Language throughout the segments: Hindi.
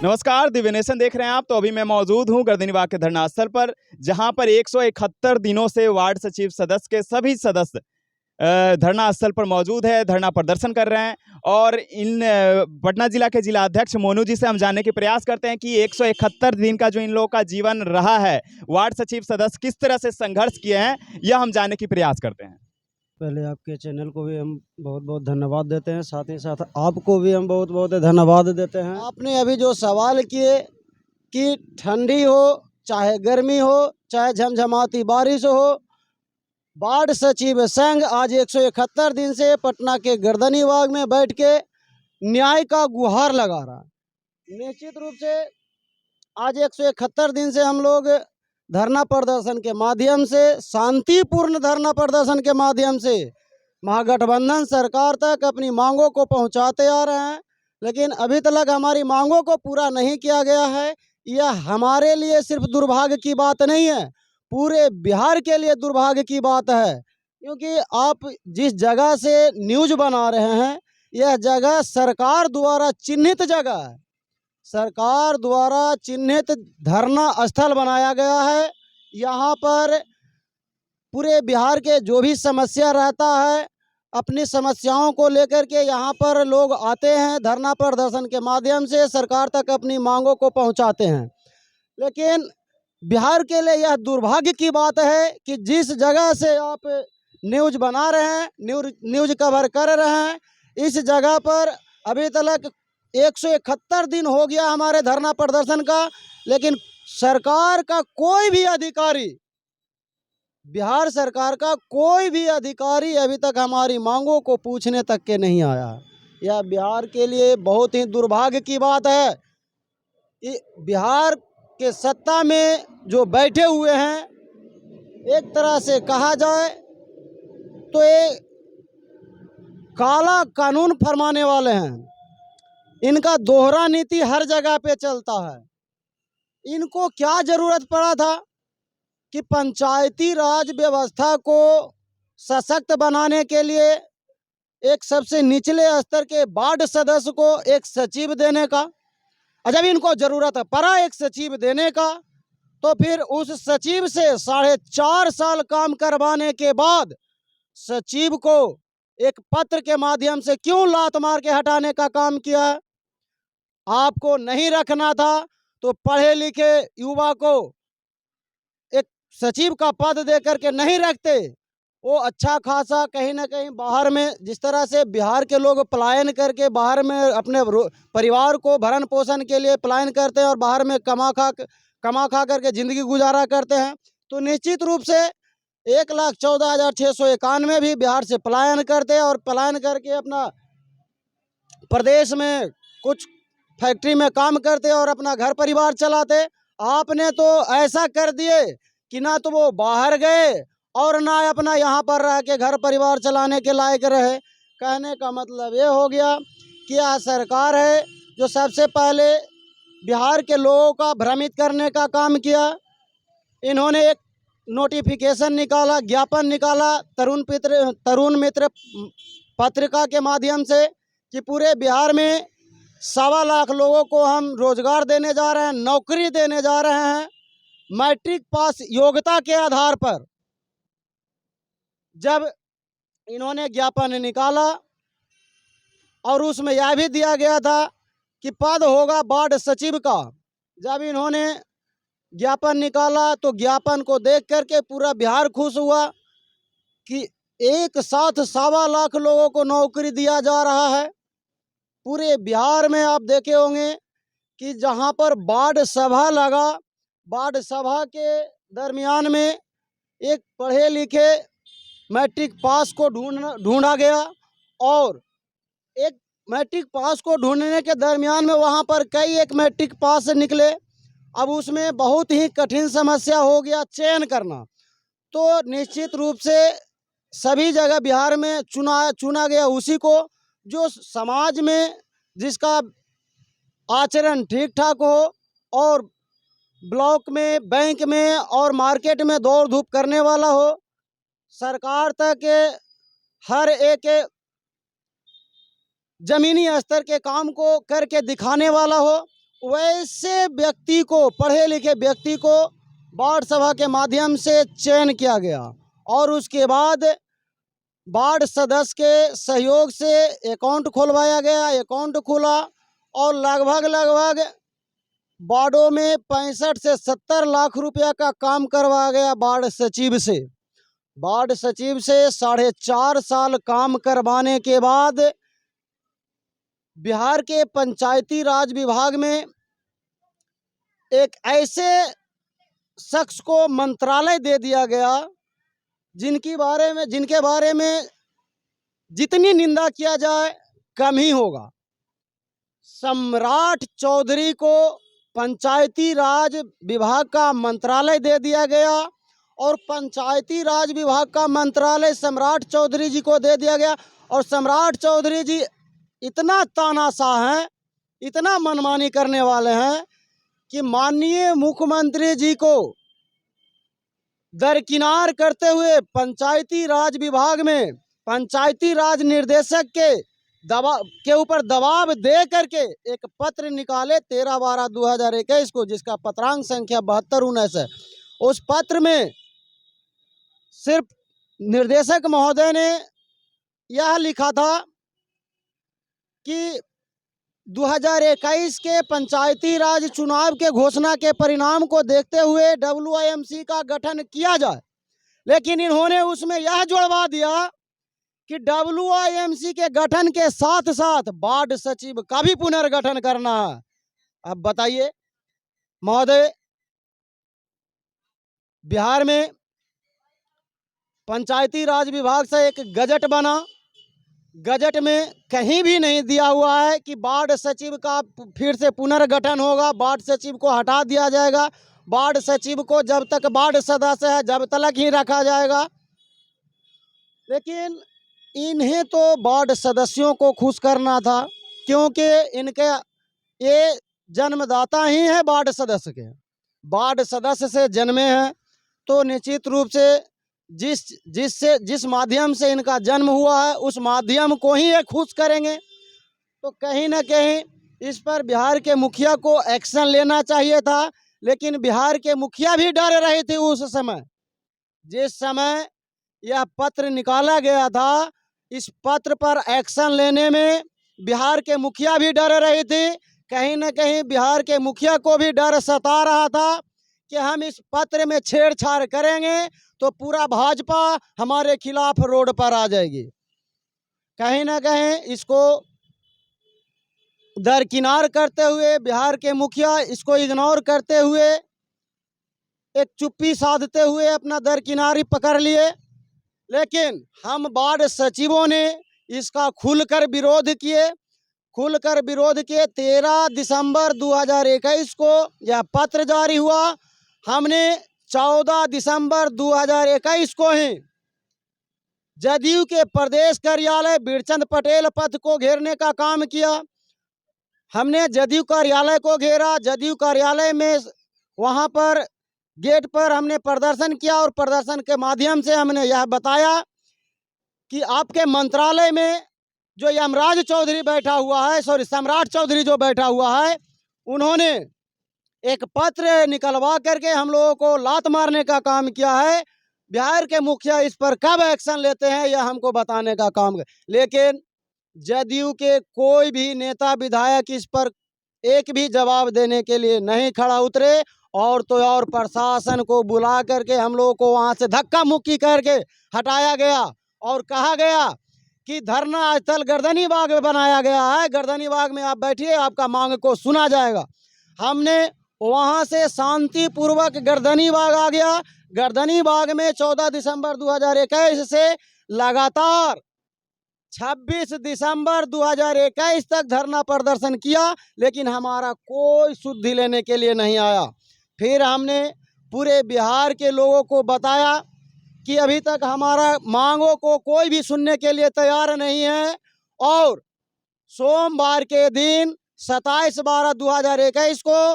नमस्कार, दिव्य नेशन देख रहे हैं आप। तो अभी मैं मौजूद हूं गर्दनीबाग के धरना स्थल पर, जहां पर 171 दिनों से वार्ड सचिव सदस्य के सभी सदस्य धरना स्थल पर मौजूद है, धरना प्रदर्शन कर रहे हैं। और इन पटना जिला के जिला अध्यक्ष मोनू जी से हम जानने के प्रयास करते हैं कि 171 दिन का जो इन लोगों का जीवन रहा है, वार्ड सचिव सदस्य किस तरह से संघर्ष किए हैं, यह हम जानने की प्रयास करते हैं। पहले आपके चैनल को भी हम बहुत बहुत धन्यवाद देते हैं, साथ ही साथ आपको भी हम बहुत बहुत धन्यवाद देते हैं। आपने अभी जो सवाल किए कि ठंडी हो चाहे गर्मी हो चाहे झमझमाती बारिश हो, वार्ड सचिव संघ आज 171 दिन से पटना के गर्दनीबाग में बैठ के न्याय का गुहार लगा रहा है। निश्चित रूप से आज 171 दिन से हम लोग धरना प्रदर्शन के माध्यम से, शांतिपूर्ण धरना प्रदर्शन के माध्यम से महागठबंधन सरकार तक अपनी मांगों को पहुंचाते आ रहे हैं, लेकिन अभी तक हमारी मांगों को पूरा नहीं किया गया है। यह हमारे लिए सिर्फ दुर्भाग्य की बात नहीं है, पूरे बिहार के लिए दुर्भाग्य की बात है। क्योंकि आप जिस जगह से न्यूज बना रहे हैं, यह जगह सरकार द्वारा चिन्हित जगह है, सरकार द्वारा चिन्हित धरना स्थल बनाया गया है। यहाँ पर पूरे बिहार के जो भी समस्या रहता है, अपनी समस्याओं को लेकर के यहाँ पर लोग आते हैं, धरना प्रदर्शन के माध्यम से सरकार तक अपनी मांगों को पहुँचाते हैं। लेकिन बिहार के लिए यह दुर्भाग्य की बात है कि जिस जगह से आप न्यूज बना रहे हैं, न्यूज कवर कर रहे हैं, इस जगह पर अभी तक 171 दिन हो गया हमारे धरना प्रदर्शन का, लेकिन सरकार का कोई भी अधिकारी, बिहार सरकार का कोई भी अधिकारी अभी तक हमारी मांगों को पूछने तक के नहीं आया। यह बिहार के लिए बहुत ही दुर्भाग्य की बात है। बिहार के सत्ता में जो बैठे हुए हैं, एक तरह से कहा जाए तो ये काला कानून फरमाने वाले हैं। इनका दोहरा नीति हर जगह पे चलता है। इनको क्या जरूरत पड़ा था कि पंचायती राज व्यवस्था को सशक्त बनाने के लिए एक सबसे निचले स्तर के वार्ड सदस्य को एक सचिव देने का। जब इनको जरूरत पड़ा एक सचिव देने का, तो फिर उस सचिव से 4.5 साल काम करवाने के बाद सचिव को एक पत्र के माध्यम से क्यों लात मार के हटाने का काम किया है? आपको नहीं रखना था तो पढ़े लिखे युवा को एक सचिव का पद दे करके नहीं रखते। वो अच्छा खासा कहीं ना कहीं बाहर में, जिस तरह से बिहार के लोग पलायन करके बाहर में अपने परिवार को भरण पोषण के लिए पलायन करते हैं और बाहर में कमा खा करके ज़िंदगी गुजारा करते हैं, तो निश्चित रूप से 1,14,691 भी बिहार से पलायन करते हैं और पलायन करके अपना प्रदेश में कुछ फैक्ट्री में काम करते और अपना घर परिवार चलाते। आपने तो ऐसा कर दिए कि ना तो वो बाहर गए और ना अपना यहाँ पर रह के घर परिवार चलाने के लायक रहे। कहने का मतलब ये हो गया कि यह सरकार है जो सबसे पहले बिहार के लोगों का भ्रमित करने का काम किया। इन्होंने एक नोटिफिकेशन निकाला, ज्ञापन निकाला तरुण मित्र पत्रिका के माध्यम से कि पूरे बिहार में 1.25 लाख लोगों को हम रोजगार देने जा रहे हैं, नौकरी देने जा रहे हैं मैट्रिक पास योग्यता के आधार पर। जब इन्होंने ज्ञापन निकाला और उसमें यह भी दिया गया था कि पद होगा वार्ड सचिव का, जब इन्होंने ज्ञापन निकाला तो ज्ञापन को देख करके पूरा बिहार खुश हुआ कि एक साथ 1.25 लाख लोगों को नौकरी दिया जा रहा है। पूरे बिहार में आप देखे होंगे कि जहां पर वार्ड सभा लगा, वार्ड सभा के दरमियान में एक पढ़े लिखे मैट्रिक पास को ढूंढा गया और एक मैट्रिक पास को ढूंढने के दरमियान में वहां पर कई एक मैट्रिक पास निकले। अब उसमें बहुत ही कठिन समस्या हो गया चयन करना। तो निश्चित रूप से सभी जगह बिहार में चुना गया उसी को जो समाज में जिसका आचरण ठीक ठाक हो और ब्लॉक में, बैंक में और मार्केट में दौड़ धूप करने वाला हो, सरकार तक हर एक जमीनी स्तर के काम को करके दिखाने वाला हो, वैसे व्यक्ति को, पढ़े लिखे व्यक्ति को वार्ड सभा के माध्यम से चयन किया गया और उसके बाद वार्ड सदस्य के सहयोग से अकाउंट खुलवाया गया। अकाउंट खुला और लगभग वार्डों में 65 से 70 लाख रुपया का काम करवाया गया वार्ड सचिव से। वार्ड सचिव से 4.5 साल काम करवाने के बाद बिहार के पंचायती राज विभाग में एक ऐसे शख्स को मंत्रालय दे दिया गया जिनके बारे में जितनी निंदा किया जाए कम ही होगा। सम्राट चौधरी को पंचायती राज विभाग का मंत्रालय दे दिया गया और पंचायती राज विभाग का मंत्रालय सम्राट चौधरी जी को दे दिया गया। और सम्राट चौधरी जी इतना तानाशाह हैं, इतना मनमानी करने वाले हैं कि माननीय मुख्यमंत्री जी को दरकिनार करते हुए पंचायती राज विभाग में पंचायती राज निर्देशक के ऊपर दबाव दे करके एक पत्र निकाले 13/12/2021 को, जिसका पत्रांक संख्या 7219 है। उस पत्र में सिर्फ निर्देशक महोदय ने यह लिखा था कि 2021 के पंचायती राज चुनाव के घोषणा के परिणाम को देखते हुए WIMC का गठन किया जाए। लेकिन इन्होंने उसमें यह जुड़वा दिया कि WIMC के गठन के साथ साथ वार्ड सचिव का भी पुनर्गठन करना है। अब बताइए महोदय, बिहार में पंचायती राज विभाग से एक गजट बना, गजट में कहीं भी नहीं दिया हुआ है कि वार्ड सचिव का फिर से पुनर्गठन होगा, वार्ड सचिव को हटा दिया जाएगा, वार्ड सचिव को जब तक वार्ड सदस्य है जब तक ही रखा जाएगा। लेकिन इन्हें तो वार्ड सदस्यों को खुश करना था, क्योंकि इनके ये जन्मदाता ही है वार्ड सदस्य के, वार्ड सदस्य से जन्मे हैं, तो निश्चित रूप से जिस माध्यम से इनका जन्म हुआ है उस माध्यम को ही ये खुश करेंगे। तो कहीं ना कहीं इस पर बिहार के मुखिया को एक्शन लेना चाहिए था। लेकिन बिहार के मुखिया भी डर रहे थे उस समय, जिस समय यह पत्र निकाला गया था, इस पत्र पर एक्शन लेने में बिहार के मुखिया भी डर रहे थे। कहीं ना कहीं बिहार के मुखिया को भी डर सता रहा था कि हम इस पत्र में छेड़छाड़ करेंगे तो पूरा भाजपा हमारे खिलाफ रोड पर आ जाएगी। कहीं ना कहीं इसको दरकिनार करते हुए बिहार के मुखिया इसको इग्नोर करते हुए, एक चुप्पी साधते हुए अपना दरकिनारी पकड़ लिए। लेकिन हम वार्ड सचिवों ने इसका खुलकर विरोध किए। 13 दिसंबर 2021 को यह पत्र जारी हुआ। हमने 14 दिसंबर 2021 को ही जदयू के प्रदेश कार्यालय बीरचंद पटेल पथ को घेरने का काम किया। हमने जदयू कार्यालय को घेरा। जदयू कार्यालय में वहां पर गेट पर हमने प्रदर्शन किया और प्रदर्शन के माध्यम से हमने यह बताया कि आपके मंत्रालय में जो यमराज चौधरी बैठा हुआ है, सम्राट चौधरी जो बैठा हुआ है, उन्होंने एक पत्र निकलवा करके हम लोगों को लात मारने का काम किया है। बिहार के मुखिया इस पर कब एक्शन लेते हैं यह हमको बताने का काम है। लेकिन जदयू के कोई भी नेता विधायक इस पर एक भी जवाब देने के लिए नहीं खड़ा उतरे, और तो और प्रशासन को बुला करके हम लोगों को वहां से धक्का मुक्की करके हटाया गया और कहा गया कि धरना स्थल गर्दनी बाग में बनाया गया है, गर्दनी बाग में आप बैठिए, आपका मांग को सुना जाएगा। हमने वहां से शांतिपूर्वक गर्दनी बाग आ गया। गर्दनी बाग में 14 दिसंबर 2021 से लगातार 26 दिसंबर 2021 तक धरना प्रदर्शन किया, लेकिन हमारा कोई सुधि लेने के लिए नहीं आया। फिर हमने पूरे बिहार के लोगों को बताया कि अभी तक हमारा मांगों को कोई भी सुनने के लिए तैयार नहीं है, और सोमवार के दिन 27/12/2021 को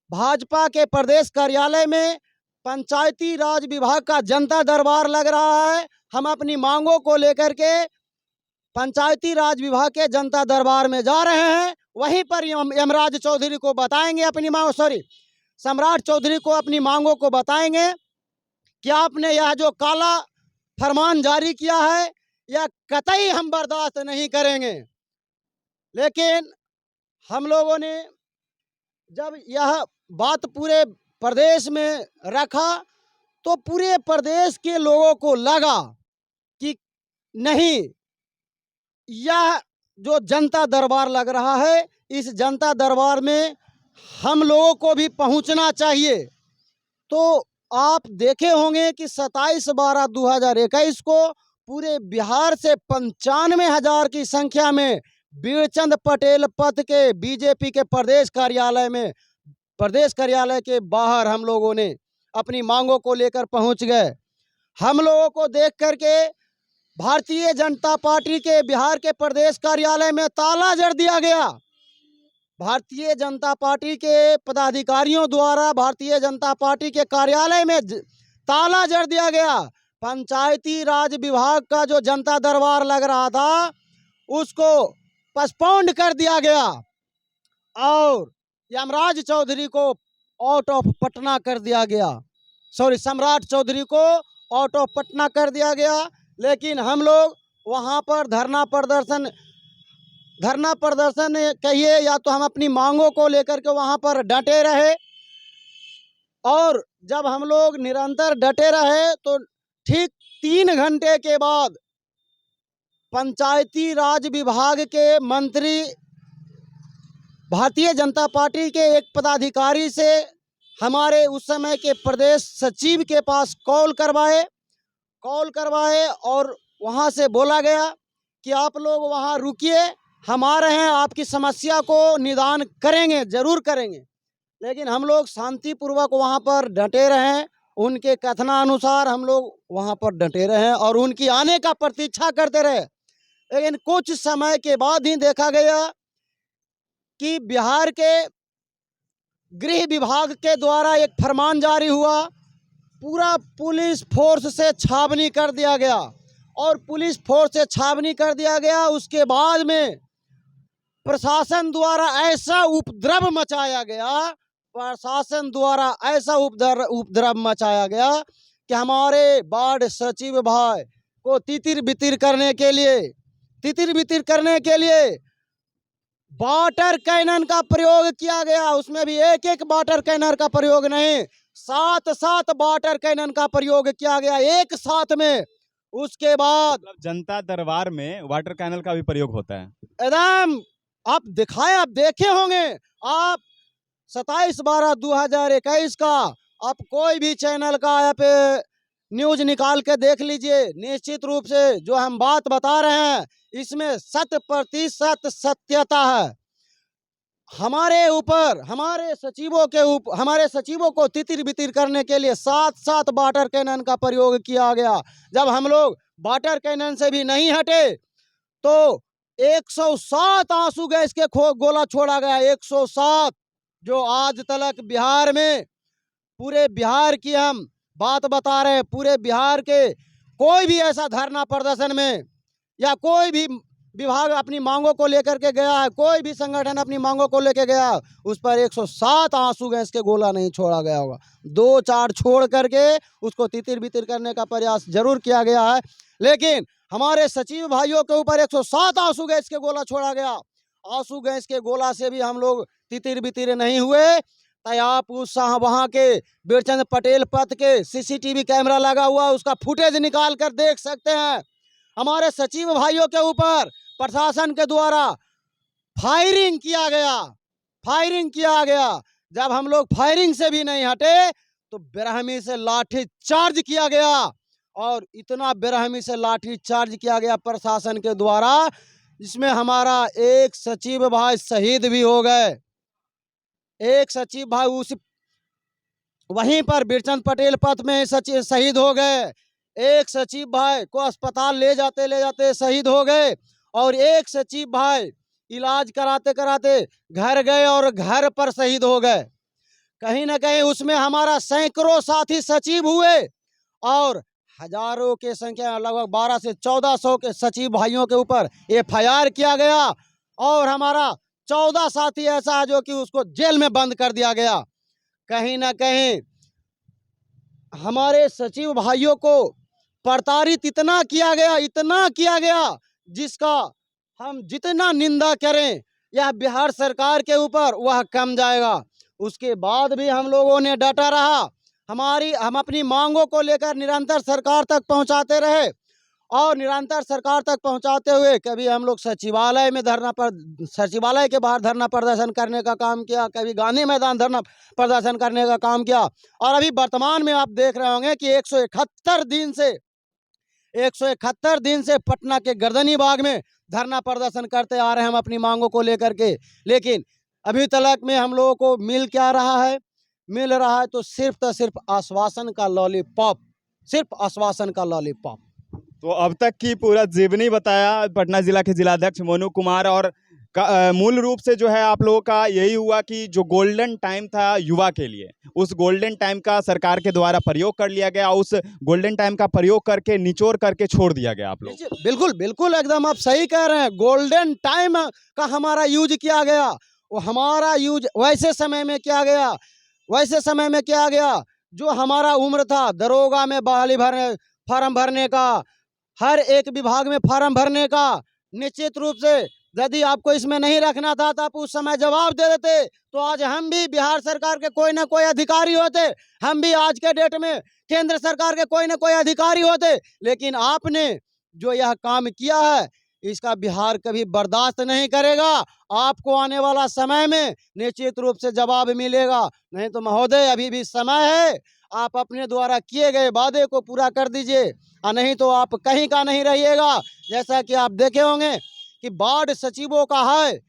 भाजपा के प्रदेश कार्यालय में पंचायती राज विभाग का जनता दरबार लग रहा है। हम अपनी मांगों को लेकर के पंचायती राज विभाग के जनता दरबार में जा रहे हैं। वहीं पर यमराज चौधरी को बताएंगे अपनी मांग, सॉरी सम्राट चौधरी को अपनी मांगों को बताएंगे कि आपने यह जो काला फरमान जारी किया है यह कतई हम बर्दाश्त नहीं करेंगे। लेकिन हम लोगों ने जब यह बात पूरे प्रदेश में रखा तो पूरे प्रदेश के लोगों को लगा कि नहीं, यह जो जनता दरबार लग रहा है इस जनता दरबार में हम लोगों को भी पहुंचना चाहिए। तो आप देखे होंगे कि 27/12/2021 को पूरे बिहार से 95,000 की संख्या में बीरचंद पटेल पथ के बीजेपी के प्रदेश कार्यालय के बाहर हम लोगों ने अपनी मांगों को लेकर पहुंच गए। हम लोगों को देख करके भारतीय जनता पार्टी के बिहार के प्रदेश कार्यालय में ताला जड़ दिया गया। भारतीय जनता पार्टी के पदाधिकारियों द्वारा भारतीय जनता पार्टी के कार्यालय में ताला जड़ दिया गया। पंचायती राज विभाग का जो जनता दरबार लग रहा था उसको पोस्टपोन्ड कर दिया गया और यमराज चौधरी को आउट ऑफ पटना कर दिया गया, सॉरी सम्राट चौधरी को आउट ऑफ पटना कर दिया गया। लेकिन हम लोग वहाँ पर धरना प्रदर्शन कहिए या तो हम अपनी मांगों को लेकर के वहाँ पर डटे रहे। और जब हम लोग निरंतर डटे रहे तो ठीक 3 घंटे के बाद पंचायती राज विभाग के मंत्री भारतीय जनता पार्टी के एक पदाधिकारी से हमारे उस समय के प्रदेश सचिव के पास कॉल करवाए और वहाँ से बोला गया कि आप लोग वहाँ रुकिए, हम आ रहे हैं, आपकी समस्या को निदान करेंगे, जरूर करेंगे। लेकिन हम लोग शांतिपूर्वक वहाँ पर डटे रहे, उनके कथनानुसार हम लोग वहाँ पर डटे रहे और उनकी आने का प्रतीक्षा करते रहे। लेकिन कुछ समय के बाद ही देखा गया कि बिहार के गृह विभाग के द्वारा एक फरमान जारी हुआ, पूरा पुलिस फोर्स से छावनी कर दिया गया और पुलिस फोर्स से छावनी कर दिया गया। उसके बाद में प्रशासन द्वारा ऐसा उपद्रव मचाया गया कि हमारे वार्ड सचिव भाई को तितिर बितिर करने के लिए वाटर कैनन का प्रयोग किया गया। उसमें भी एक वाटर कैनन का प्रयोग नहीं, 7 वाटर कैनन का प्रयोग किया गया एक साथ में। उसके बाद जनता दरबार में वाटर कैनल का भी प्रयोग होता है एकदम। आप देखे होंगे आप 27/12/2021 का आप कोई भी चैनल का यहाँ पे न्यूज निकाल के देख लीजिए। निश्चित रूप से जो हम बात बता रहे हैं इसमें 100% सत्यता है। हमारे सचिवों को तितिर बितिर करने के लिए 7 वाटर कैनन का प्रयोग किया गया। जब हम लोग वाटर कैनन से भी नहीं हटे तो 107 आंसू गैस के गोला छोड़ा गया, 107, जो आज तक बिहार में, पूरे बिहार की हम बात बता रहे हैं, पूरे बिहार के कोई भी ऐसा धरना प्रदर्शन में या कोई भी विभाग अपनी मांगों को लेकर के गया है, कोई भी संगठन अपनी मांगों को लेकर गया, उस पर 107 आंसू गैस के गोला नहीं छोड़ा गया होगा। 2-4 छोड़ करके उसको तितिर बितिर करने का प्रयास जरूर किया गया है। लेकिन हमारे सचिव भाइयों के ऊपर 107 आंसू गैस के गोला छोड़ा गया। आंसू गैस के गोला से भी हम लोग तितिर बितिर नहीं हुए। तो आप उस वहाँ के बीरचंद पटेल पथ के CCTV कैमरा लगा हुआ, उसका फुटेज निकाल कर देख सकते हैं। हमारे सचिव भाइयों के ऊपर प्रशासन के द्वारा फायरिंग किया गया। जब हम लोग फायरिंग से भी नहीं हटे तो बेरहमी से लाठी चार्ज किया गया और इतना बेरहमी से लाठी चार्ज किया गया प्रशासन के द्वारा, जिसमें हमारा एक सचिव भाई शहीद भी हो गए। एक सचिव भाई उस वहीं पर बीरचंद पटेल पथ में शहीद हो गए। एक सचिव भाई को अस्पताल ले जाते शहीद हो गए और एक सचिव भाई इलाज कराते कराते घर गए और घर पर शहीद हो गए। कहीं ना कहीं उसमें हमारा सैकड़ों साथी सचिव हुए और हजारों के संख्या, लगभग 1200 से 1400 के सचिव भाइयों के ऊपर FIR किया गया और हमारा 14 साथी ऐसा है जो कि उसको जेल में बंद कर दिया गया। कहीं ना कहीं हमारे सचिव भाइयों को प्रताड़ित इतना किया गया, जिसका हम जितना निंदा करें यह बिहार सरकार के ऊपर वह कम जाएगा। उसके बाद भी हम लोगों ने डटा रहा, हम अपनी मांगों को लेकर निरंतर सरकार तक पहुंचाते रहे, और निरंतर सरकार तक पहुंचाते हुए कभी हम लोग सचिवालय के बाहर धरना प्रदर्शन करने का काम किया, कभी गांधी मैदान धरना प्रदर्शन करने का काम किया, और अभी वर्तमान में आप देख रहे होंगे कि 171 दिन से पटना के गर्दनी बाग में धरना प्रदर्शन करते आ रहे हैं हम अपनी मांगों को लेकर के। लेकिन अभी तक में हम लोगों को मिल क्या रहा है? मिल रहा है तो सिर्फ आश्वासन का लॉलीपॉप, सिर्फ आश्वासन का लॉलीपॉप। तो अब तक की पूरा जीवनी बताया पटना जिला के जिलाध्यक्ष मोनू कुमार, और मूल रूप से जो है आप लोगों का यही हुआ कि जो गोल्डन टाइम था युवा के लिए, उस गोल्डन टाइम का सरकार के द्वारा प्रयोग कर लिया गया, उस गोल्डन टाइम का प्रयोग करके निचोड़ करके छोड़ दिया गया आप लोग। बिल्कुल बिल्कुल एकदम आप सही कह रहे हैं। गोल्डन टाइम का हमारा यूज किया गया, वो हमारा यूज वैसे समय में किया गया जो हमारा उम्र था दरोगा में बहाली भरने, फार्म भरने का, हर एक विभाग में फार्म भरने का। निश्चित रूप से यदि आपको इसमें नहीं रखना था तो आप उस समय जवाब दे देते, तो आज हम भी बिहार सरकार के कोई ना कोई अधिकारी होते, हम भी आज के डेट में केंद्र सरकार के कोई ना कोई अधिकारी होते। लेकिन आपने जो यह काम किया है इसका बिहार कभी बर्दाश्त नहीं करेगा। आपको आने वाला समय में निश्चित रूप से जवाब मिलेगा। नहीं तो महोदय अभी भी समय है, आप अपने द्वारा किए गए वादे को पूरा कर दीजिए, और नहीं तो आप कहीं का नहीं रहिएगा। जैसा कि आप देखे होंगे कि वार्ड सचिवों का है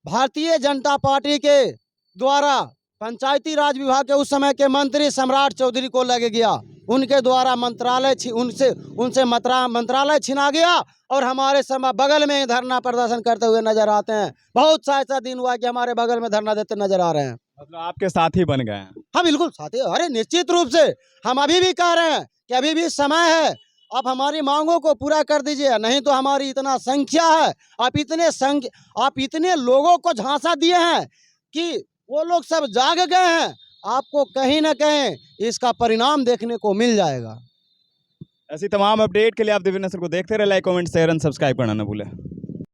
भारतीय जनता पार्टी के द्वारा पंचायती राज विभाग के उस समय के मंत्री सम्राट चौधरी को लग गया, उनके द्वारा उनसे मंत्रालय छिना गया, और हमारे समय बगल में धरना प्रदर्शन करते हुए नजर आते हैं। बहुत सा ऐसा दिन हुआ कि हमारे बगल में धरना देते नजर आ रहे हैं। मतलब आपके साथी बन गए हैं। हाँ बिल्कुल साथी, अरे निश्चित रूप से हम अभी भी कह रहे हैं कि अभी भी समय है, आप हमारी मांगों को पूरा कर दीजिए। नहीं तो हमारी इतना संख्या है, आप इतने लोगों को झांसा दिए हैं कि वो लोग सब जाग गए हैं। आपको कहीं ना कहीं इसका परिणाम देखने को मिल जाएगा। ऐसी तमाम अपडेट के लिए आप दिव्य नस्र को देखते रहे, like comment share and subscribe करना ना भूलें।